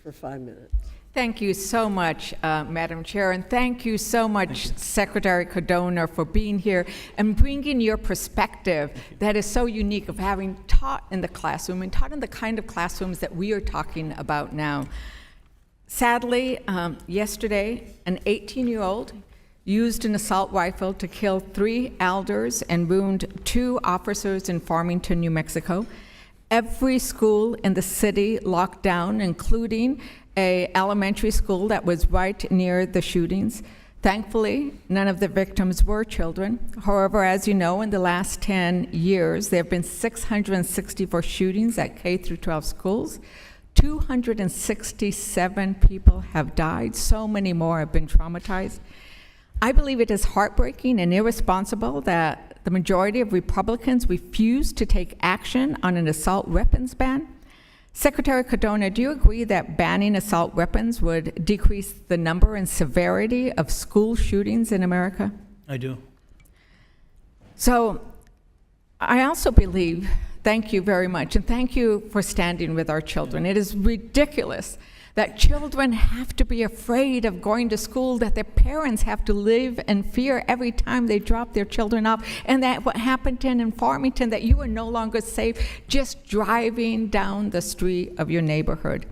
for 5 minutes. Thank you so much, Madam Chair, and thank you so much, Secretary Cardona, for being here and bringing your perspective that is so unique of having taught in the classroom and taught in the kind of classrooms that we are talking about now. Sadly, yesterday, an 18-year-old used an assault rifle to kill 3 elders and wound 2 officers in Farmington, New Mexico. Every school in the city locked down, including an elementary school that was right near the shootings. Thankfully, none of the victims were children. However, as you know, in the last 10 years, there have been 664 shootings at K through 12 schools. 267 people have died. So many more have been traumatized. I believe it is heartbreaking and irresponsible that the majority of Republicans refuse to take action on an assault weapons ban. Secretary Cardona, do you agree that banning assault weapons would decrease the number and severity of school shootings in America? I do. So I also believe, thank you very much, and thank you for standing with our children. It is ridiculous that children have to be afraid of going to school, that their parents have to live in fear every time they drop their children off, and that what happened in Farmington, that you are no longer safe just driving down the street of your neighborhood.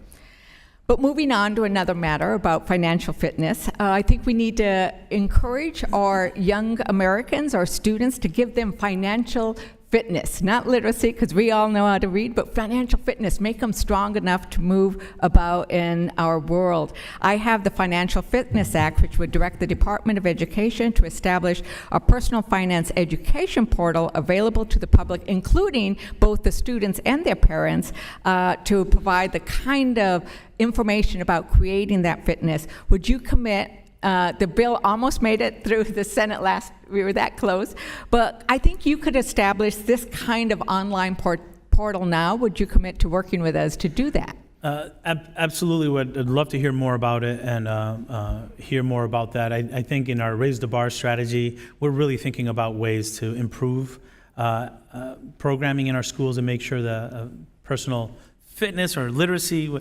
But moving on to another matter about financial fitness, I think we need to encourage our young Americans, our students, to give them financial fitness, not literacy, because we all know how to read, but financial fitness, make them strong enough to move about in our world. I have the Financial Fitness Act, which would direct the Department of Education to establish a personal finance education portal available to the public, including both the students and their parents, to provide the kind of information about creating that fitness. Would you commit? The bill almost made it through the Senate we were that close, but I think you could establish this kind of online portal now. Would you commit to working with us to do that? Absolutely. I'd love to hear more about it and hear more about that. I think in our Raise the Bar strategy, we're really thinking about ways to improve programming in our schools and make sure that personal fitness or literacy,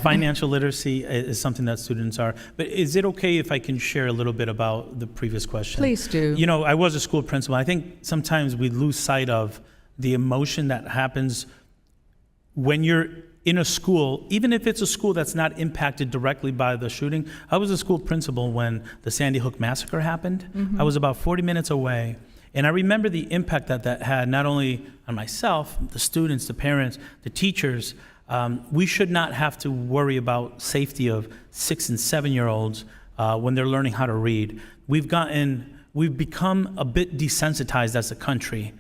financial literacy is something that students are. But is it okay if I can share a little bit about the previous question? Please do. You know, I was a school principal. I think sometimes we lose sight of the emotion that happens when you're in a school, even if it's a school that's not impacted directly by the shooting. I was a school principal when the Sandy Hook massacre happened. Mm-hmm. I was about 40 minutes away. And I remember the impact that had not only on myself, the students, the parents, the teachers. We should not have to worry about safety of 6 and 7-year-olds when they're learning how to read. We've become a bit desensitized as a country.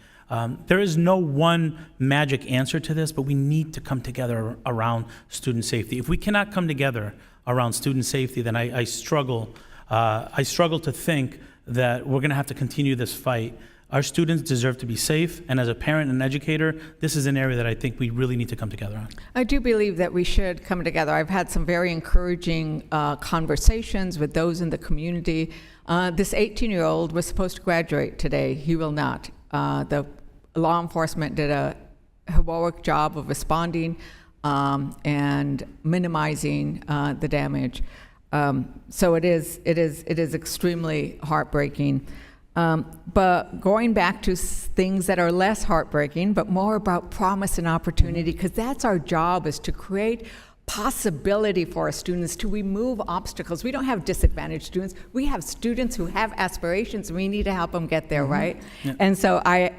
There is no one magic answer to this, but we need to come together around student safety. If we cannot come together around student safety, then I struggle to think that we're going to have to continue this fight. Our students deserve to be safe, and as a parent and educator, this is an area that I think we really need to come together on. I do believe that we should come together. I've had some very encouraging conversations with those in the community. This 18-year-old was supposed to graduate today. He will not. The law enforcement did a heroic job of responding and minimizing the damage. So it is extremely heartbreaking. But going back to things that are less heartbreaking, but more about promise and opportunity, because that's our job, is to create possibility for our students, to remove obstacles. We don't have disadvantaged students. We have students who have aspirations, and we need to help them get there, right? Yeah. And so I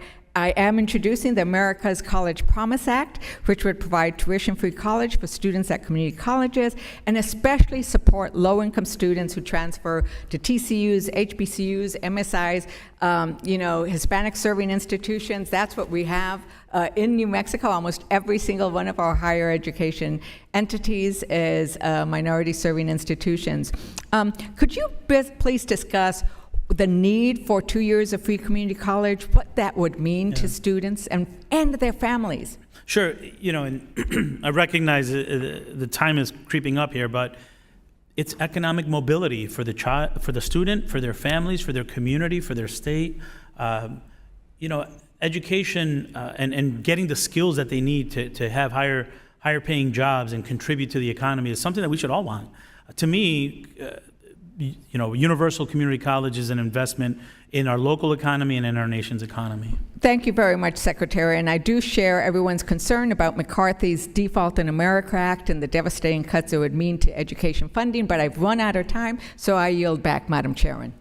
am introducing the America's College Promise Act, which would provide tuition-free college for students at community colleges, and especially support low-income students who transfer to TCUs, HBCUs, MSIs, Hispanic serving institutions. That's what we have in New Mexico. Almost every single one of our higher education entities is minority serving institutions. Could you please discuss the need for 2 years of free community college, what that would mean to students and their families? Sure, and I recognize the time is creeping up here, but it's economic mobility for the child, for the student, for their families, for their community, for their state. Education and getting the skills that they need to have higher higher paying jobs and contribute to the economy is something that we should all want. To me, universal community college is an investment in our local economy and in our nation's economy. Thank you very much, Secretary. And I do share everyone's concern about McCarthy's Default in America Act and the devastating cuts it would mean to education funding, but I've run out of time, so I yield back, Madam Chairman.